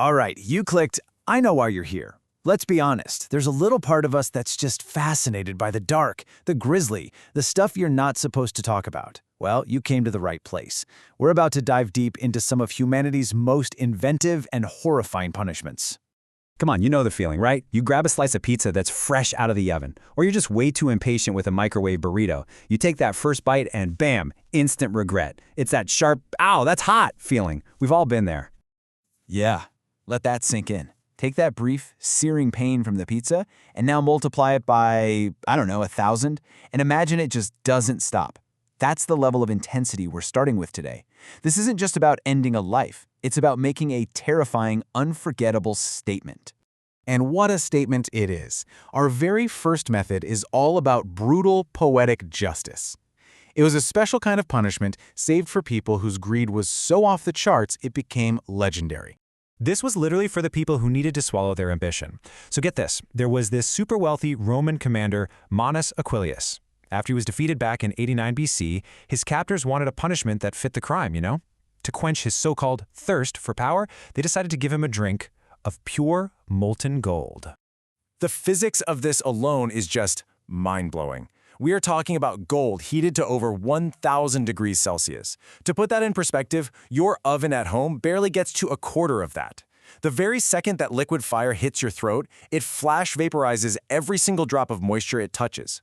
All right, you clicked, I know why you're here. Let's be honest, there's a little part of us that's just fascinated by the dark, the grisly, the stuff you're not supposed to talk about. Well, you came to the right place. We're about to dive deep into some of humanity's most inventive and horrifying punishments. Come on, you know the feeling, right? You grab a slice of pizza that's fresh out of the oven, or you're just way too impatient with a microwave burrito. You take that first bite and bam, instant regret. It's that sharp, ow, that's hot feeling. We've all been there. Yeah, let that sink in. Take that brief, searing pain from the pizza, and now multiply it by, 1,000, and imagine it just doesn't stop. That's the level of intensity we're starting with today. This isn't just about ending a life. It's about making a terrifying, unforgettable statement. And what a statement it is. Our very first method is all about brutal, poetic justice. It was a special kind of punishment saved for people whose greed was so off the charts it became legendary. This was literally for the people who needed to swallow their ambition. So get this, there was this super wealthy Roman commander, Manius Aquilius. After he was defeated back in 89 BC, his captors wanted a punishment that fit the crime, To quench his so-called thirst for power, they decided to give him a drink of pure molten gold. The physics of this alone is just mind-blowing. We are talking about gold heated to over 1,000 degrees Celsius. To put that in perspective, your oven at home barely gets to a quarter of that. The very second that liquid fire hits your throat, it flash vaporizes every single drop of moisture it touches.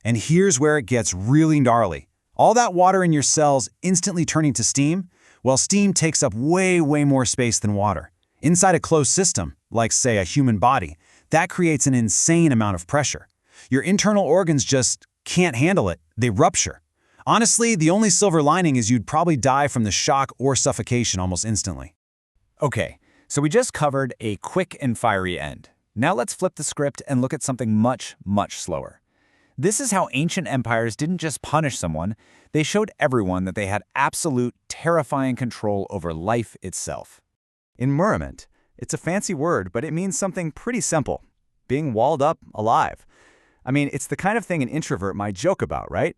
And here's where it gets really gnarly. All that water in your cells instantly turning to steam? Well, steam takes up way more space than water. Inside a closed system, like say a human body, that creates an insane amount of pressure. Your internal organs just can't handle it. They rupture. Honestly, the only silver lining is you'd probably die from the shock or suffocation almost instantly. Okay, so we just covered a quick and fiery end. Now let's flip the script and look at something much slower. This is how ancient empires didn't just punish someone, they showed everyone that they had absolute, terrifying control over life itself. Immurement. It's a fancy word, but it means something pretty simple. Being walled up alive. It's the kind of thing an introvert might joke about, right?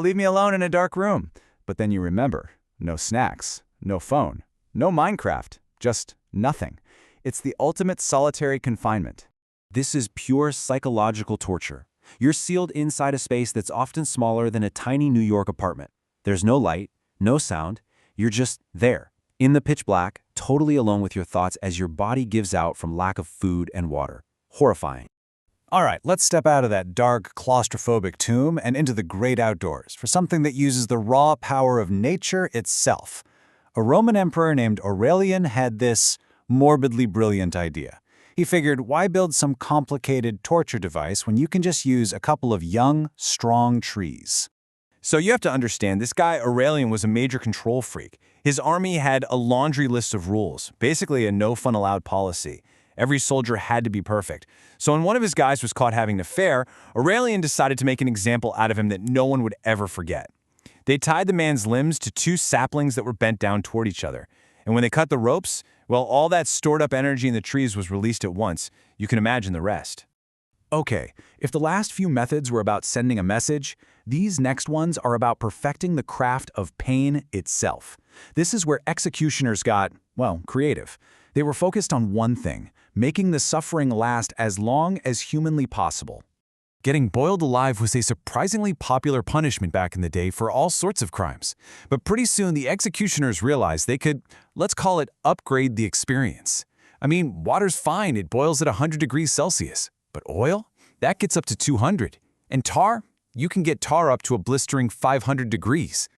Leave me alone in a dark room. But then you remember, no snacks, no phone, no Minecraft, just nothing. It's the ultimate solitary confinement. This is pure psychological torture. You're sealed inside a space that's often smaller than a tiny New York apartment. There's no light, no sound. You're just there, in the pitch black, totally alone with your thoughts as your body gives out from lack of food and water. Horrifying. All right, let's step out of that dark, claustrophobic tomb and into the great outdoors for something that uses the raw power of nature itself. A Roman emperor named Aurelian had this morbidly brilliant idea. He figured, why build some complicated torture device when you can just use a couple of young, strong trees? So you have to understand, this guy Aurelian was a major control freak. His army had a laundry list of rules, basically a no fun allowed policy. Every soldier had to be perfect. So when one of his guys was caught having an affair, Aurelian decided to make an example out of him that no one would ever forget. They tied the man's limbs to two saplings that were bent down toward each other. And when they cut the ropes, well, all that stored up energy in the trees was released at once. You can imagine the rest. Okay, if the last few methods were about sending a message, these next ones are about perfecting the craft of pain itself. This is where executioners got, creative. They were focused on one thing, making the suffering last as long as humanly possible. Getting boiled alive was a surprisingly popular punishment back in the day for all sorts of crimes. But pretty soon the executioners realized they could, let's call it, upgrade the experience. Water's fine, it boils at 100 degrees Celsius. But oil? That gets up to 200. And tar? You can get tar up to a blistering 500 degrees.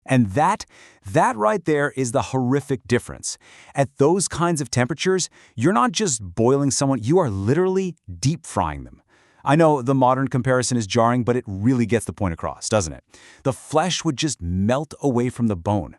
And that right there is the horrific difference. At those kinds of temperatures, you're not just boiling someone, you are literally deep frying them. I know the modern comparison is jarring, but it really gets the point across, doesn't it? The flesh would just melt away from the bone.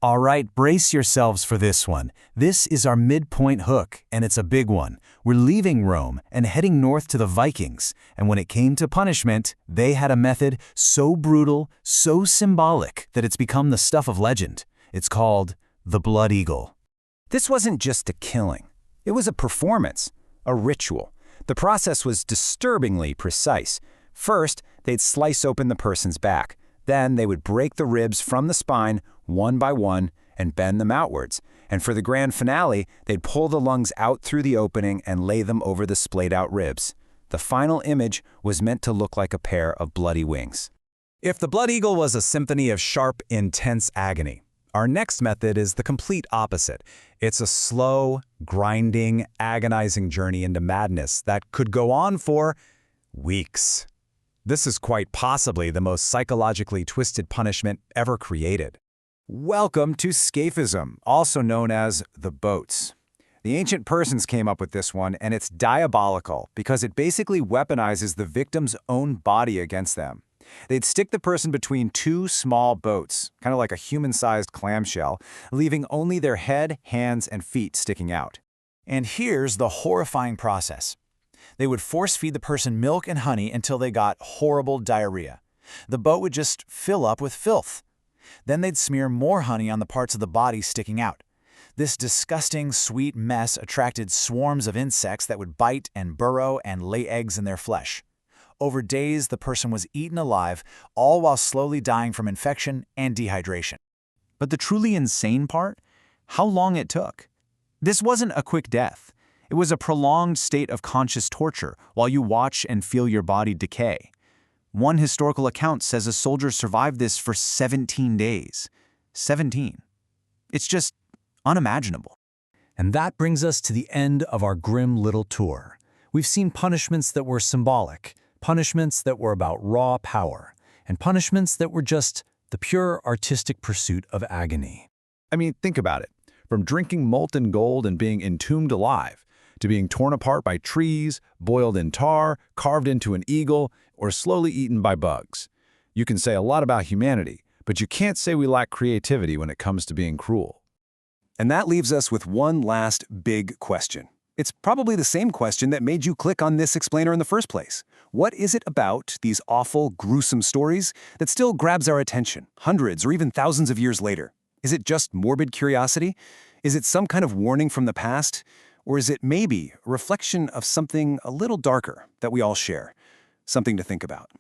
All right, brace yourselves for this one. This is our midpoint hook, and it's a big one. We're leaving Rome and heading north to the Vikings. And when it came to punishment, they had a method so brutal, so symbolic, that it's become the stuff of legend. It's called the Blood Eagle. This wasn't just a killing. It was a performance, a ritual. The process was disturbingly precise. First, they'd slice open the person's back. Then they would break the ribs from the spine one by one and bend them outwards. And for the grand finale, they'd pull the lungs out through the opening and lay them over the splayed-out ribs. The final image was meant to look like a pair of bloody wings. If the blood eagle was a symphony of sharp, intense agony, our next method is the complete opposite. It's a slow, grinding, agonizing journey into madness that could go on for weeks. This is quite possibly the most psychologically twisted punishment ever created. Welcome to scaphism, also known as the boats. The ancient Persians came up with this one, and it's diabolical because it basically weaponizes the victim's own body against them. They'd stick the person between two small boats, kind of like a human-sized clamshell, leaving only their head, hands, and feet sticking out. And here's the horrifying process. They would force-feed the person milk and honey until they got horrible diarrhea. The boat would just fill up with filth. Then they'd smear more honey on the parts of the body sticking out. This disgusting, sweet mess attracted swarms of insects that would bite and burrow and lay eggs in their flesh. Over days, the person was eaten alive, all while slowly dying from infection and dehydration. But the truly insane part? How long it took. This wasn't a quick death. It was a prolonged state of conscious torture while you watch and feel your body decay. One historical account says a soldier survived this for 17 days. 17. It's just unimaginable. And that brings us to the end of our grim little tour. We've seen punishments that were symbolic, punishments that were about raw power, and punishments that were just the pure artistic pursuit of agony. I mean, think about it. From drinking molten gold and being entombed alive, to being torn apart by trees, boiled in tar, carved into an eagle, or slowly eaten by bugs. You can say a lot about humanity, but you can't say we lack creativity when it comes to being cruel. And that leaves us with one last big question. It's probably the same question that made you click on this explainer in the first place. What is it about these awful, gruesome stories that still grabs our attention, hundreds or even thousands of years later? Is it just morbid curiosity? Is it some kind of warning from the past? Or is it maybe a reflection of something a little darker that we all share? Something to think about.